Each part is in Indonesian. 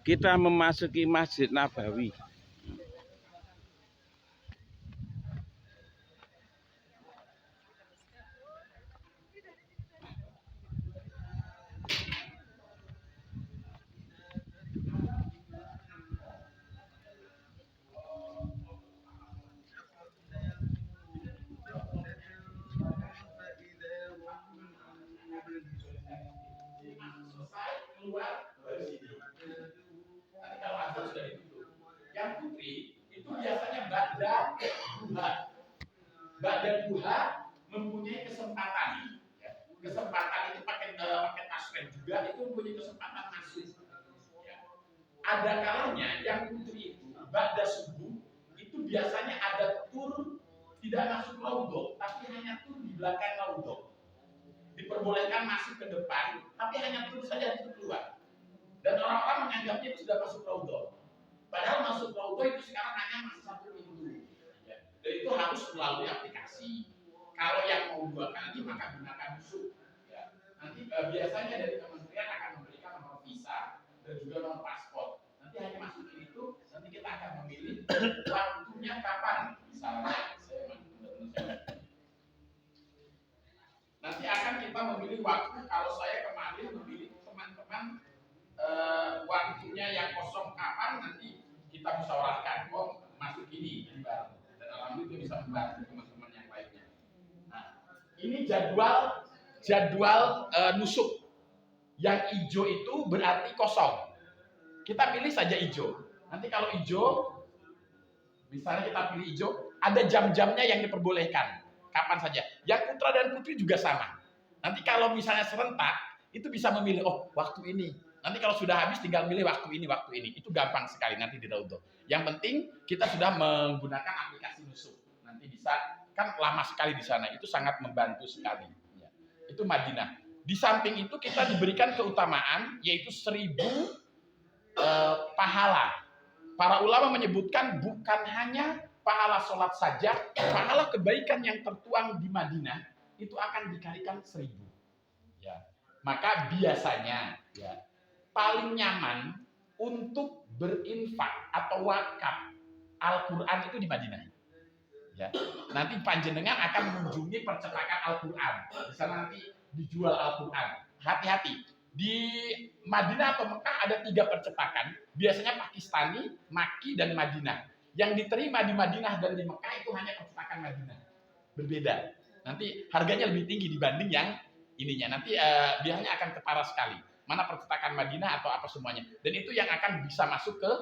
kita memasuki Masjid Nabawi. Yang putri itu biasanya ba'da duha mempunyai kesempatan. Kesempatan itu pakai tasrif juga itu mempunyai kesempatan masuk. Ada kalanya yang putri itu ba'da subuh itu biasanya ada tur tidak masuk raudhah, tapi hanya tur di belakang raudhah. Diperbolehkan masuk ke depan, tapi hanya tur saja itu keluar. Dan orang-orang menganggapnya itu sudah masuk raudhah. Padahal masuk raudhah itu sekarang hanya masuk satu pintu. Dan itu harus melalui aplikasi. Kalau yang mau 2 kali maka gunakan Zoom. Nanti biasanya dari kementerian akan memberikan nomor visa dan juga nomor paspor. Nanti hanya masukin itu, nanti kita akan memilih waktunya kapan. Misalnya, nanti akan kita memilih waktu. Kalau saya kemarin memilih teman-teman waktunya yang kosong kapan, nanti kita musyawarahkan masuk ini bareng. Dan alhamdulillah bisa membantu teman-teman yang lainnya. Nah, ini jadwal nusuk. Yang hijau itu berarti kosong. Kita pilih saja hijau. Nanti kalau hijau, misalnya kita pilih hijau, ada jam-jamnya yang diperbolehkan. Kapan saja. Yang putra dan putri juga sama. Nanti kalau misalnya serentak, itu bisa memilih, waktu ini. Nanti kalau sudah habis tinggal milih waktu ini. Itu gampang sekali nanti di raudhah. Yang penting kita sudah menggunakan aplikasi nusuk. Nanti bisa, kan lama sekali di sana. Itu sangat membantu sekali. Ya. Itu Madinah. Di samping itu kita diberikan keutamaan yaitu 1000 pahala. Para ulama menyebutkan bukan hanya pahala sholat saja, pahala kebaikan yang tertuang di Madinah itu akan dikalikan 1000. Ya. Maka biasanya paling nyaman untuk berinfak atau wakaf Al-Quran itu di Madinah. Ya. Nanti panjenengan akan mengunjungi percetakan Al-Quran. Di sana nanti dijual Al-Quran. Hati-hati. Di Madinah atau Mekah ada 3 percetakan. Biasanya Pakistani, Makki, dan Madinah. Yang diterima di Madinah dan di Mekah itu hanya percetakan Madinah. Berbeda. Nanti harganya lebih tinggi dibanding yang ininya. Nanti biasanya akan ketara sekali. Mana percetakan Madinah atau apa semuanya. Dan itu yang akan bisa masuk ke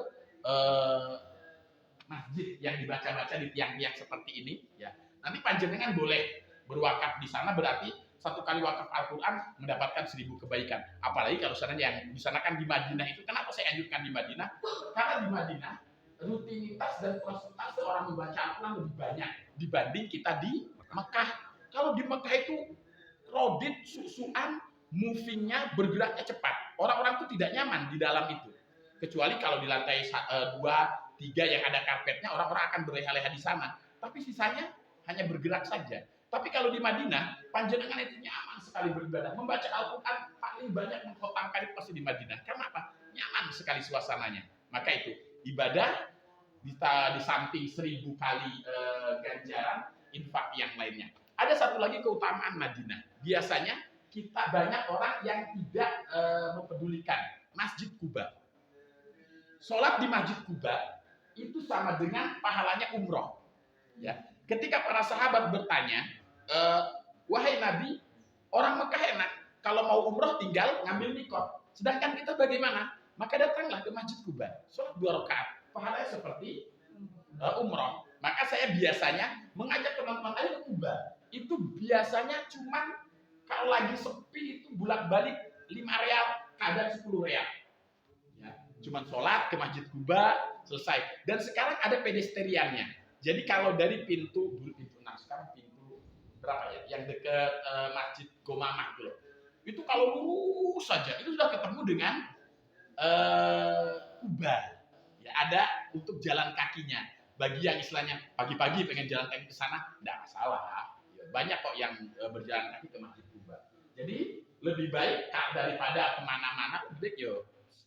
masjid yang dibaca-baca di tiang-tiang seperti ini. Ya. Nanti panjenengan boleh berwakaf di sana, berarti 1 kali wakaf Al-Quran mendapatkan 1000 kebaikan. Apalagi kalau sana yang di sana kan di Madinah itu. Kenapa saya anjurkan di Madinah? Karena di Madinah rutinitas dan persentase orang membaca Al-Quran lebih banyak dibanding kita di Mekah. Kalau di Mekah itu kredit, susuan, movingnya, bergeraknya cepat. Orang-orang itu tidak nyaman di dalam itu. Kecuali kalau di lantai 2, 3 yang ada karpetnya, orang-orang akan berleha-leha di sana. Tapi sisanya hanya bergerak saja. Tapi kalau di Madinah, panjenengan itu nyaman sekali beribadah. Membaca Al-Quran paling banyak mengkhotamkan itu pasti di Madinah. Karena apa? Nyaman sekali suasananya. Maka itu, ibadah di samping 1000 kali ganjaran, infak yang lainnya. Ada satu lagi keutamaan Madinah. Biasanya kita banyak orang yang tidak mempedulikan Masjid Quba. Sholat di Masjid Quba itu sama dengan pahalanya umroh. Ya. Ketika para sahabat bertanya, wahai Nabi, orang Mekah enak, kalau mau umroh tinggal ngambil mikot. Sedangkan kita bagaimana? Maka datanglah ke Masjid Quba, sholat 2 rakaat, pahalanya seperti umroh. Maka saya biasanya mengajak teman-teman ayo ke Quba. Itu biasanya cuman kalau lagi sepi itu bolak-balik 5 real, kadang 10 real. Cuman sholat ke Masjid Quba, selesai. Dan sekarang ada pedestriannya. Jadi kalau dari pintu sekarang pintu berapa ya? Yang dekat Masjid Gomamah itu loh. Itu kalau lurus saja, itu sudah ketemu dengan Quba. Ya, ada untuk jalan kakinya. Bagi yang istilahnya pagi-pagi pengen jalan kaki ke sana, tidak masalah. Ya, banyak kok yang berjalan kaki ke Masjid Quba. Jadi lebih baik daripada kemana-mana, lebih baik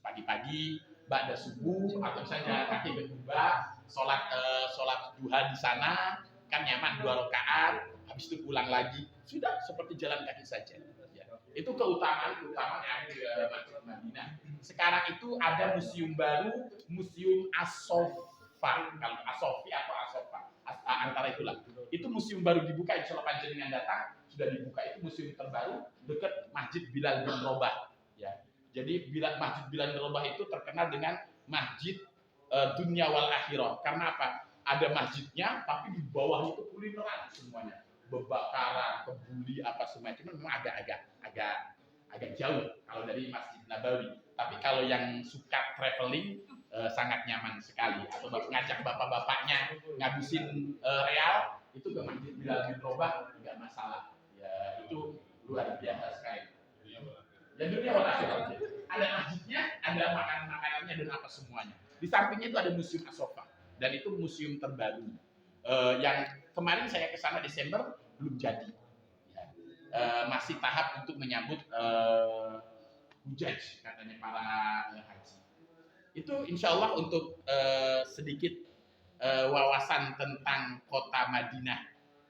pagi-pagi ba'da subuh atau misalnya jalan kaki berdua, sholat duha di sana kan nyaman 2 rakaat, habis itu pulang lagi, sudah seperti jalan kaki saja. Ya. Itu keutamaan yang ada di Masjid Madinah. Sekarang itu ada museum baru, Museum As-Sofa, kalau As-Sofi atau As-Sofa, antara itulah. Itu museum baru dibuka, insya Allah panjenengan datang sudah dibuka. Itu museum terbaru dekat Masjid Bilal bin Rabah. Ya. Jadi Masjid Bilal bin Rabah itu terkenal dengan Masjid Dunia wal Akhirah. Karena apa? Ada masjidnya, tapi di bawah itu kulineran semuanya, bebakaran, kebuli apa semua. Cuma memang agak jauh kalau dari Masjid Nabawi. Tapi kalau yang suka traveling sangat nyaman sekali. Atau ngajak bapak-bapaknya ngabisin real itu ke Masjid Bilal bin Rabah nggak masalah. Ya itu luar biasa sekali. Dan dunia wala akhirah. Ada masjidnya, ada makanannya dan apa semuanya. Di sampingnya itu ada Museum As-Sofa. Dan itu museum terbaru yang kemarin saya ke sana Desember belum jadi, ya. Masih tahap untuk menyambut hujaj katanya para haji. Itu insya Allah untuk sedikit wawasan tentang kota Madinah.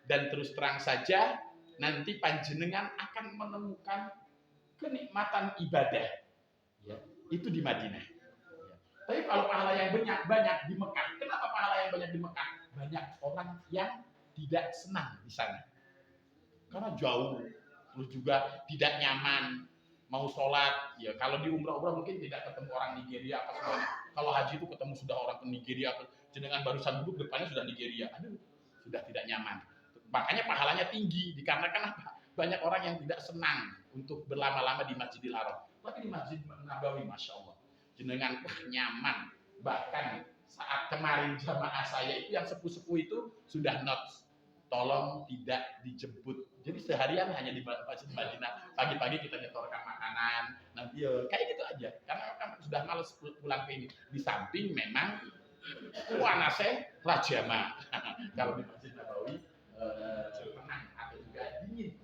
Dan terus terang saja nanti panjenengan akan menemukan kenikmatan ibadah, ya, itu di Madinah. Tapi kalau pahala yang banyak di Mekah, kenapa pahala yang banyak di Mekah? Banyak orang yang tidak senang di sana. Karena jauh, terus juga tidak nyaman, mau sholat. Ya, kalau di umrah mungkin tidak ketemu orang Nigeria apa semuanya. Kalau haji itu ketemu sudah orang ke Nigeria, jenengan barusan duduk depannya sudah Nigeria. Aduh, sudah tidak nyaman. Makanya pahalanya tinggi, dikarenakan apa? Banyak orang yang tidak senang untuk berlama-lama di Masjidil Haram. Tapi di Masjid Nabawi, Masya Allah, jenengan nyaman. Bahkan saat kemarin jamaah saya itu yang sepuh-sepuh itu sudah notes, tolong tidak dijemput. Jadi seharian hanya di Masjid Madinah. Pagi-pagi kita nyetorkan makanan, nanti kayak gitu aja. Karena kan sudah males pulang ke ini. Di samping memang panasnya rajama. Kalau di Masjid Nabawi tenang atau juga dingin.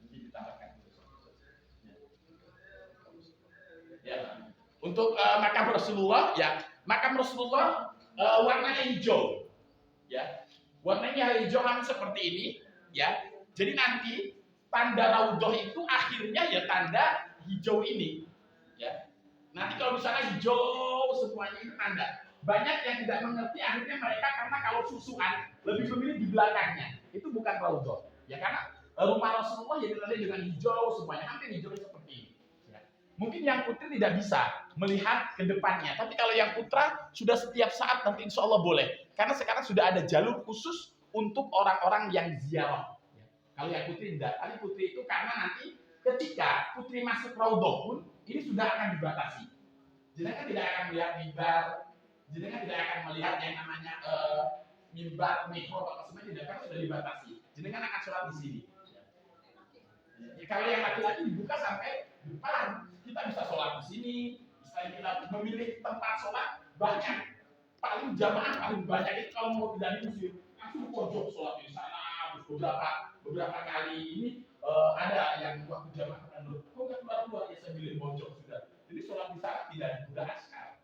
Mungkin ditambahkan. Ya. Untuk makam Rasulullah, ya makam Rasulullah warnanya hijau, ya warnanya hijau hampir seperti ini, ya. Jadi nanti tanda raudhah itu akhirnya ya tanda hijau ini, ya. Nanti kalau misalnya hijau semuanya itu tanda. Banyak yang tidak mengerti akhirnya mereka karena kalau susuan lebih memilih di belakangnya. Itu bukan raudhah, ya karena rumah Rasulullah ya ditandai dengan hijau semuanya, hampir hijau seperti ini. Mungkin yang putri tidak bisa melihat ke depannya, tapi kalau yang putra sudah setiap saat nanti insya Allah boleh. Karena sekarang sudah ada jalur khusus untuk orang-orang yang ziarah. Kalau yang putri tidak, tapi putri itu karena nanti ketika putri masuk raudhah pun ini sudah akan dibatasi. Jenengan tidak akan melihat mimbar, jenengan tidak akan melihat yang namanya mimbar, mihrab apa semua tidak, karena sudah dibatasi. Jenengan akan sholat di sini. Ya, kalau yang laki-laki dibuka sampai depan. Kita bisa sholat di sini, misalnya kita memilih tempat sholat banyak, paling jamaah paling banyak itu kalau mau tidak di museum langsung pojok sholat di sana. Terus beberapa kali ini ada yang waktu jamaah kan kok nggak keluar ya saya pilih pojok sudah. Jadi sholat di sana tidak dimudah sekarang.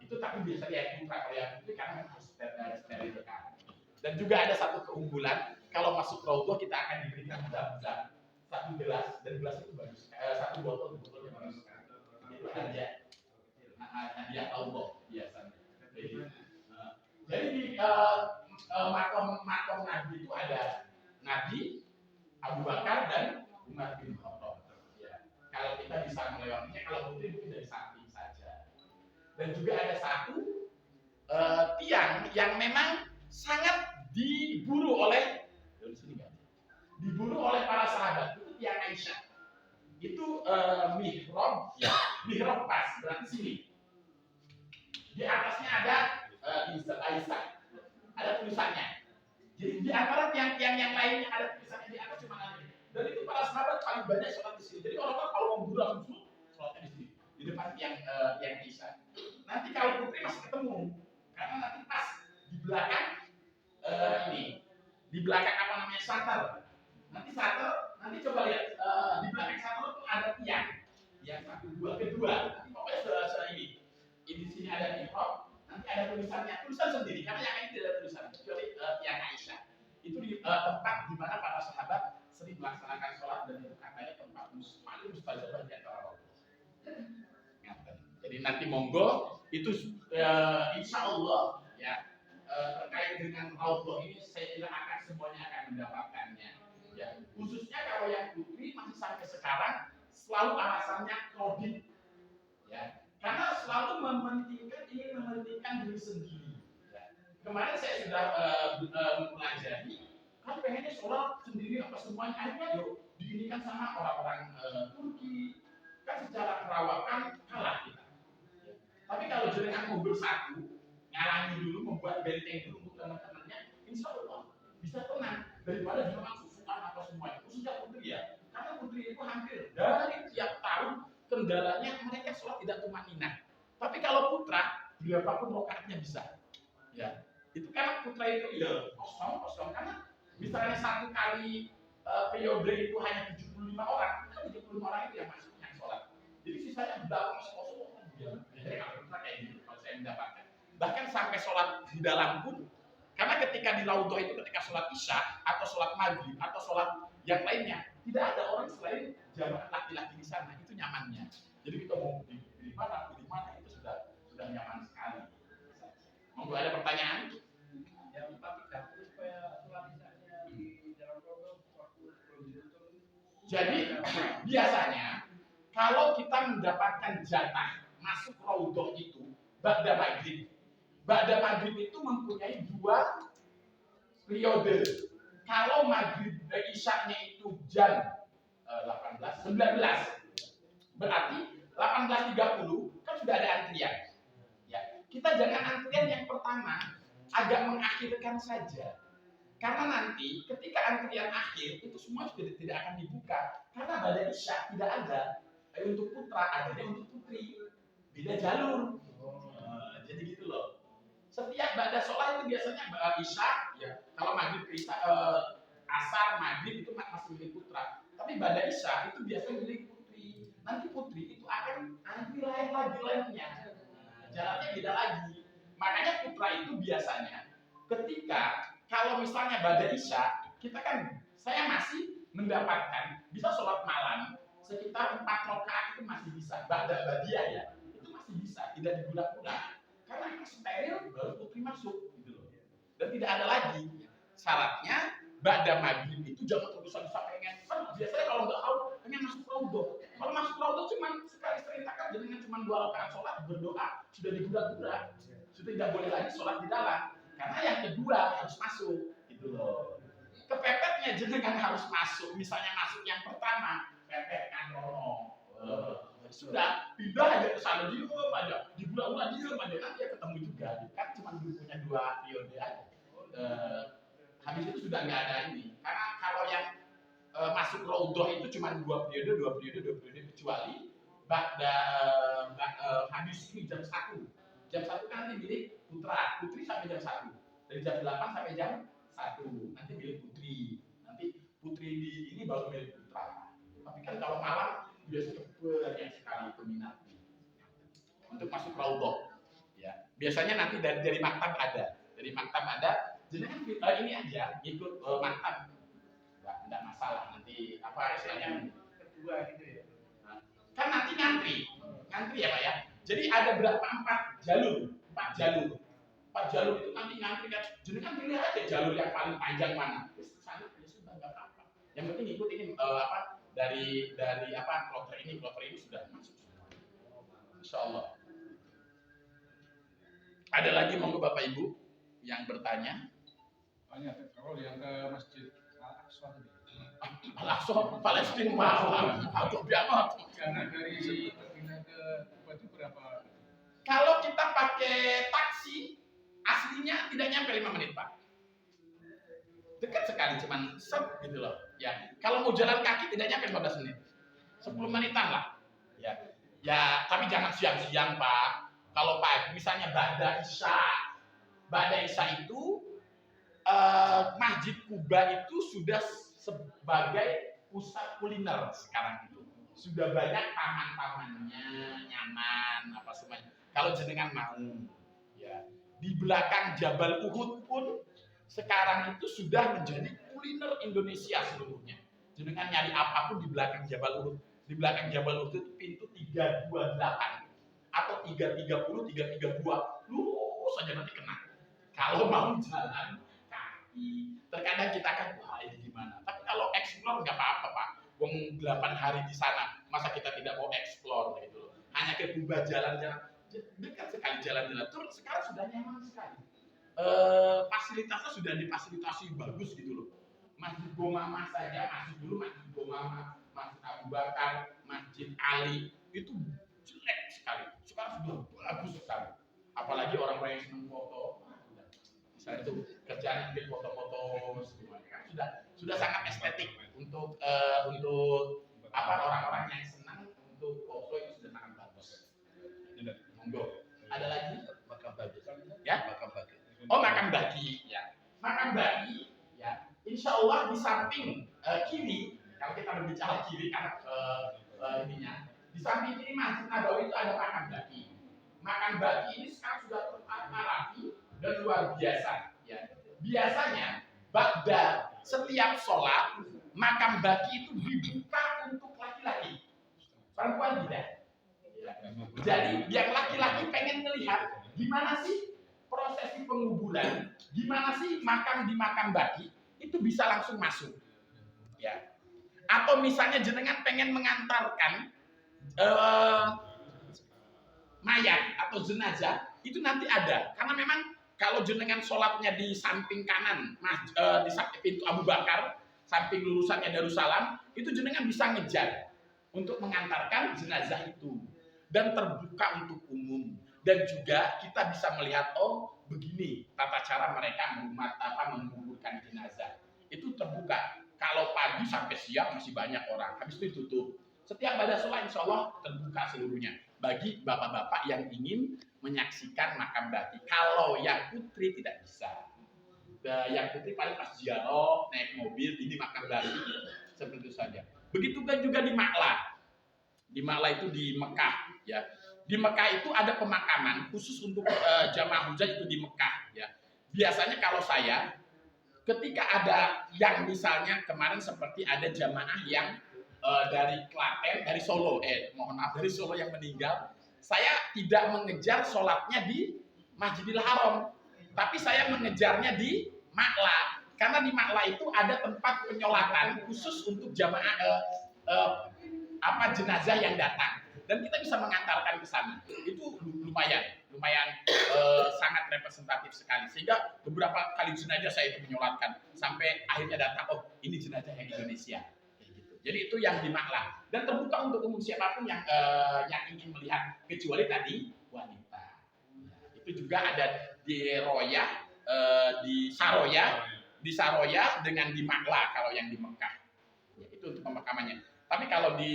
Itu tapi biasanya yang putra, kalau yang putri karena harus steril dekat. Dan juga ada satu keunggulan kalau masuk raudhah kita akan diberikan budak-budak. Satu gelas, dan gelas itu bagus. Satu botolnya bagus. Itu hadiah Allah biasanya. Jadi di makom Nabi itu ada Nabi, Abu Bakar dan Umar bin Khattab. Ya. Kalau kita bisa melewatinya, kalau putri mungkin dari samping saja. Dan juga ada satu tiang yang memang sangat diburu oleh para sahabat. Yang Aisyah itu mihrab, ya mihrab pas berarti sini. Di atasnya ada Aisyah, ada tulisannya. Jadi di antara yang lainnya ada tulisannya di atas cuma ada. Dan itu para sahabat paling banyak sholat di sini. Jadi orang-orang kalau mau gurau sholatnya di sini, di depan yang Aisyah. Nanti kalau putri masih ketemu, karena nanti pas di belakang di belakang apa namanya satar. Nanti coba lihat di belakang satu itu ada tiang, yang satu, dua, kedua. Nanti pokoknya sudah ini. tulisan sendiri karena yang ini tidak ada tulisan kecuali yang Aisyah. Itu di tempat di mana para sahabat sering melaksanakan sholat dan itu katanya tempat paling mustajabah di antara Allah. Jadi nanti monggo itu insya Allah ya terkait dengan raudhah ini saya kira akan semuanya akan mendapatkannya. Ya, khususnya kalau yang putri masih sampai sekarang selalu alasannya kredit, ya, karena selalu ingin mementingkan diri sendiri. Ya. Kemarin saya sudah mempelajari, kan pengennya sholat sendiri apa semuanya, akhirnya yuk diinikan sama orang-orang Turki, kan secara perawakan kalah kita. Ya. Tapi kalau jenengan mau bersatu, ngalangi dulu, membuat benteng dulu untuk teman-temannya, insya Allah bisa tenang daripada jenengan susukan apa semuanya. Khususnya putri ya, karena putri itu hampir dari tiap tahun kendalanya mereka sholat tidak tumanina. Tapi kalau putra, berapapun rokaatnya bisa. Ya, itu karena putra itu ya kosong karena misalnya satu kali periode itu hanya 75 orang, kan 75 orang itu yang masuk yang sholat. Jadi sisanya belakang masih kosong. Jadi kalau putra kayak gitu, kalau saya mendapatkan. Bahkan sampai sholat di dalam pun, karena ketika di raudhah itu ketika sholat isya atau sholat maghrib atau sholat yang lainnya, tidak ada orang selain jamaah laki-laki di sana, itu nyamannya. Jadi kita mau di mana itu sudah nyaman sekali. Monggo ada pertanyaan? Yang tapi dapur supaya sholat isyanya di dalam raudhah waktu Jadi biasanya kalau kita mendapatkan jatah masuk raudhah itu ba'da maghrib. Ba'da maghrib itu mempunyai dua periode. Kalau maghrib isyanya itu jam 19, berarti 18.30 kan sudah ada antrian. Ya, kita jangan antrian yang pertama, agak mengakhirkan saja. Karena nanti ketika antrian akhir itu semua sudah tidak akan dibuka. Karena pada isya tidak ada untuk putra, adanya untuk putri. Beda jalur. Jadi gitu loh. Setiap pada sholat itu biasanya isya, ya. Kalau maghrib ke isya, asar, maghrib itu masih milik putra. Tapi pada isya itu biasanya milik putri. Nanti putri itu akan antri lain lagi lainnya. Jalannya beda lagi. Makanya putra itu biasanya ketika kalau misalnya pada isya, kita kan saya masih mendapatkan bisa sholat malam sekitar 4 rakaat itu masih bisa. Ba'da badiah ya, itu masih bisa, tidak digunakan. Karena steril baru putri masuk gitu loh. Dan tidak ada lagi syaratnya ba'da maghrib itu jangan terusan pengen. Kan biasanya kalau nggak tahu pengen masuk raudhah. Kalau masuk raudhah cuma sekali serentakkan dengan cuma 2 rakaat sholat berdoa sudah digura-gura. Sudah tidak boleh lagi sholat di dalam. Karena yang kedua harus masuk gitu loh. Kepepetnya jenengan harus masuk. Misalnya masuk yang pertama, pepet kan sudah pindah aja ke sana diem aja, di bulan-bulan diem aja, nanti ya ketemu juga. Kan cuma punya 2 periode aja. Habis itu sudah nggak ada ini. Karena kalau yang masuk raudhah itu cuma 2 periode kecuali habis ini jam 1. Jam 1 kan nanti milik putra, putri sampai jam 1. Dari jam 8 sampai jam 1. Nanti milik putri. Nanti putri di ini baru milik putra. Tapi kan kalau malam biasanya banyak sekali peminatnya untuk masuk raudhah. Ya, biasanya nanti dari maktab ada. Dari maktab ada. Jadi ini aja ikut maktab. Enggak masalah. Nanti apa istilahnya kedua gitu ya. Nah, kan nanti ngantri ya Pak ya. Jadi ada berapa 4 jalur itu nanti ngantri kan. Jadi kan pilih aja jalur yang paling panjang mana. Terus sana ya sudah enggak apa-apa. Yang penting ikut ini dari kloter ini sudah masuk semua. Insyaallah. Ada lagi monggo Bapak Ibu yang bertanya? Banyak. Kalau yang ke Masjid Al-Aqsa tadi. Al-Aqsa Palestina mahal. Atau biar Karena dari Madinah ke Kuba itu berapa? Kalau kita pakai taksi, aslinya tidak nyampe 5 menit Pak. Dekat sekali, cuman gitu loh. Ya, kalau mau jalan kaki tidak nyampe 15 menit. 10 menitan lah. Ya, tapi jangan siang-siang Pak. Kalau pagi, misalnya Ba'da Isya itu Masjid Kuba itu sudah sebagai pusat kuliner sekarang itu. Sudah banyak taman-tamannya, nyaman, apa semuanya. Kalau jenengan mau, ya. di belakang Jabal Uhud pun sekarang itu sudah menjadi kuliner Indonesia seluruhnya. Dengan nyari apapun di belakang Jabal Uhud. Di belakang Jabal Uhud itu pintu 328 atau 330, 332. Lurus saja nanti kena. Kalau mau jalan kaki, terkadang kita akan wah ini gimana. Tapi kalau explore nggak apa-apa Pak. Wong 8 hari di sana, masa kita tidak mau explore gitu loh. Hanya ke Kuba jalan-jalan, dekat sekali jalan-jalan. Terus sekarang sudah nyaman sekali. Fasilitasnya sudah difasilitasi bagus gitu loh. Masjid Bomama saja, masjid dulu Masjid Bomama, Masjid Abu Bakar, Masjid Ali itu jelek sekali. Sekarang sudah bagus sekali. Apalagi orang-orang yang senang foto, misalnya itu kerjaan bikin foto-foto semua, sudah sangat estetik untuk apa orang-orang yang senang untuk foto itu sudah sangat bagus. Monggo. Ada lagi? Makam bagi. Ya? Makam bagi. Oh makam bagi, ya. Makam bagi, ya. Insya Allah di samping kiri, kalau kita berbicara kiri karena ininya, di samping kiri Masjid Nabawi itu ada makam bagi. Makam bagi ini sekarang sudah tertata rapi dan luar biasa. Ya. Biasanya ba'da setiap sholat makam bagi itu dibuka untuk laki-laki, perempuan tidak. Ya. Jadi yang laki-laki pengen melihat gimana sih prosesi penguburan, gimana sih makam di makam bagi itu bisa langsung masuk. Ya. Atau misalnya jenengan pengen mengantarkan mayat atau jenazah itu nanti ada, karena memang kalau jenengan sholatnya di samping kanan, di samping pintu Abu Bakar, samping lurusannya Darussalam, itu jenengan bisa ngejar untuk mengantarkan jenazah itu dan terbuka untuk umum. Dan juga kita bisa melihat oh begini tata cara mereka menguburkan jenazah. Itu terbuka. Kalau pagi sampai siang masih banyak orang, habis itu tutup. Setiap pada sholat insya Allah terbuka seluruhnya bagi bapak-bapak yang ingin menyaksikan makam bagi. Kalau yang putri tidak bisa. Yang putri paling pas ziarah naik mobil ini makam bagi seperti itu saja. Begitu kan juga di Makla. Di Makla itu di Mekah ya. Di Mekah itu ada pemakaman khusus untuk jamaah hujjah itu di Mekah ya. Biasanya kalau saya ketika ada yang misalnya kemarin seperti ada jamaah yang dari Klaten, dari Solo, mohon maaf dari Solo yang meninggal, saya tidak mengejar sholatnya di Masjidil Haram, tapi saya mengejarnya di Makla, karena di Makla itu ada tempat penyolatan khusus untuk jamaah jenazah yang datang, dan kita bisa mengantarkan ke sana. Itu lumayan sangat representatif sekali, sehingga beberapa kali jenazah saya itu menyolatkan sampai akhirnya datang oh ini jenazah yang Indonesia. Jadi itu yang di Makla dan terbuka untuk umum siapapun yang ingin melihat, kecuali tadi wanita. Itu juga ada di Roya, di Saroya dengan di Makla kalau yang di Mekah. Ya, itu untuk pemakamannya. Tapi kalau di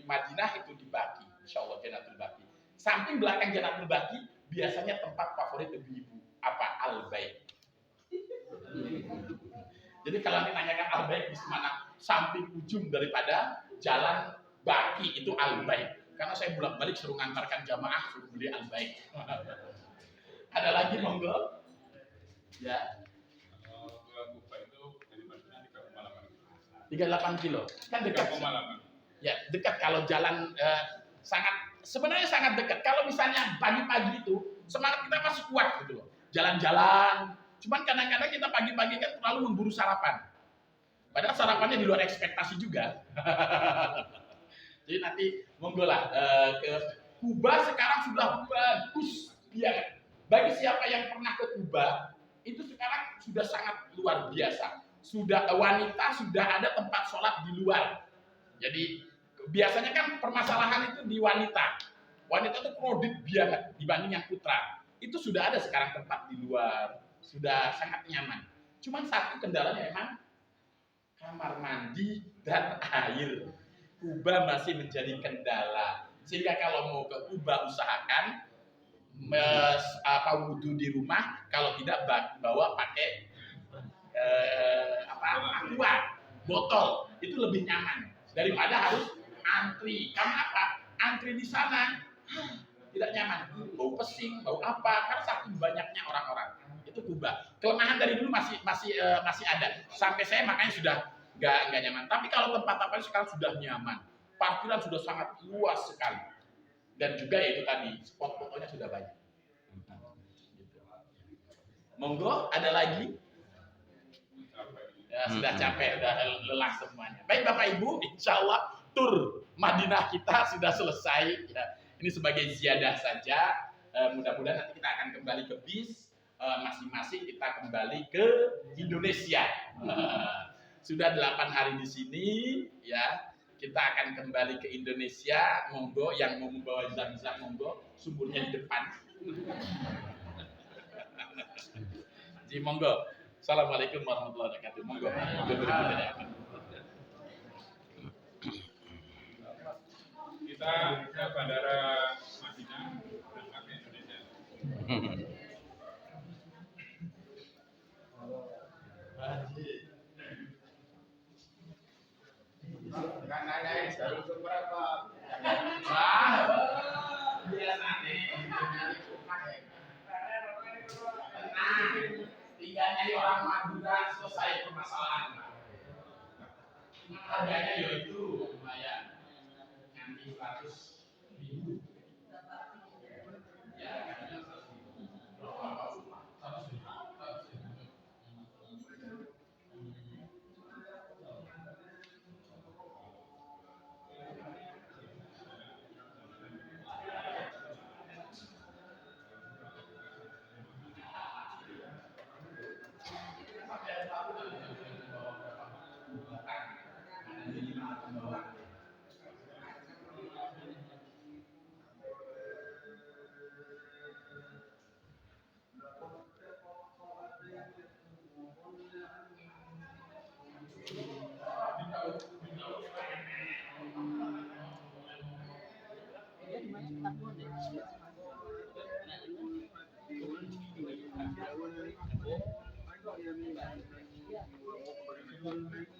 Madinah itu dibagi, insya Allah Jannatul Baqi. Samping belakang Jannatul Baqi biasanya tempat favorit ibu-ibu apa Al-Bait. Jadi kalau nanyakan Al-Bait di mana? Samping ujung daripada jalan Baki itu Al-Bait. Karena saya bolak-balik suruh ngantarkan jamaah suruh beli Al-Bait. Ada lagi monggo? Ya. Kufa itu dari Madinah 38 kilo. Kan dekat. Ya, dekat kalau jalan sebenarnya sangat dekat. Kalau misalnya pagi-pagi itu semangat kita masih kuat gitu loh. Jalan-jalan. Cuman kadang-kadang kita pagi-pagi kan terlalu memburu sarapan. Padahal sarapannya di luar ekspektasi juga. Jadi nanti monggo lah ke Kuba sekarang sudah bagus. Ya. Bagi siapa yang pernah ke Kuba, itu sekarang sudah sangat luar biasa. Sudah wanita sudah ada tempat sholat di luar. Jadi biasanya kan permasalahan itu di wanita. Wanita itu kredit banget dibanding yang putra. Itu sudah ada sekarang tempat di luar. Sudah sangat nyaman. Cuman satu kendalanya memang kamar mandi dan air. Kuba masih menjadi kendala. Sehingga kalau mau ke Kuba usahakan wudhu di rumah, kalau tidak bawa pakai aqua, botol. Itu lebih nyaman daripada harus antri. Karena apa? Antri di sana tidak nyaman, bau pesing, bau apa, karena saking banyaknya orang-orang. Itu Kuba. Kelemahan dari dulu masih ada. Sampai saya makanya sudah nggak nyaman. Tapi kalau tempat-tempat sekarang sudah nyaman, parkiran sudah sangat luas sekali, dan juga itu tadi spot fotonya sudah banyak. Gitu. Monggo, ada lagi? Ya, sudah capek, sudah lelah semuanya. Baik Bapak Ibu, insya Allah tur Madinah kita sudah selesai. Ya, ini sebagai ziyadah saja. Mudah-mudahan nanti kita akan kembali ke bis. Masing-masing kita kembali ke Indonesia. Sudah 8 hari di sini, ya. Kita akan kembali ke Indonesia. Monggo yang mau membawa zam-zam, monggo, sumbernya di depan. Jadi monggo. Assalamualaikum warahmatullahi wabarakatuh. Monggo. Kita ke Bandara Madinah dan ke Indonesia. Tinggal nyari orang Madura selesai permasalahan. Harganya yaitu lumayan, nanti 100.000. Ya, harganya 100.000. Thank you.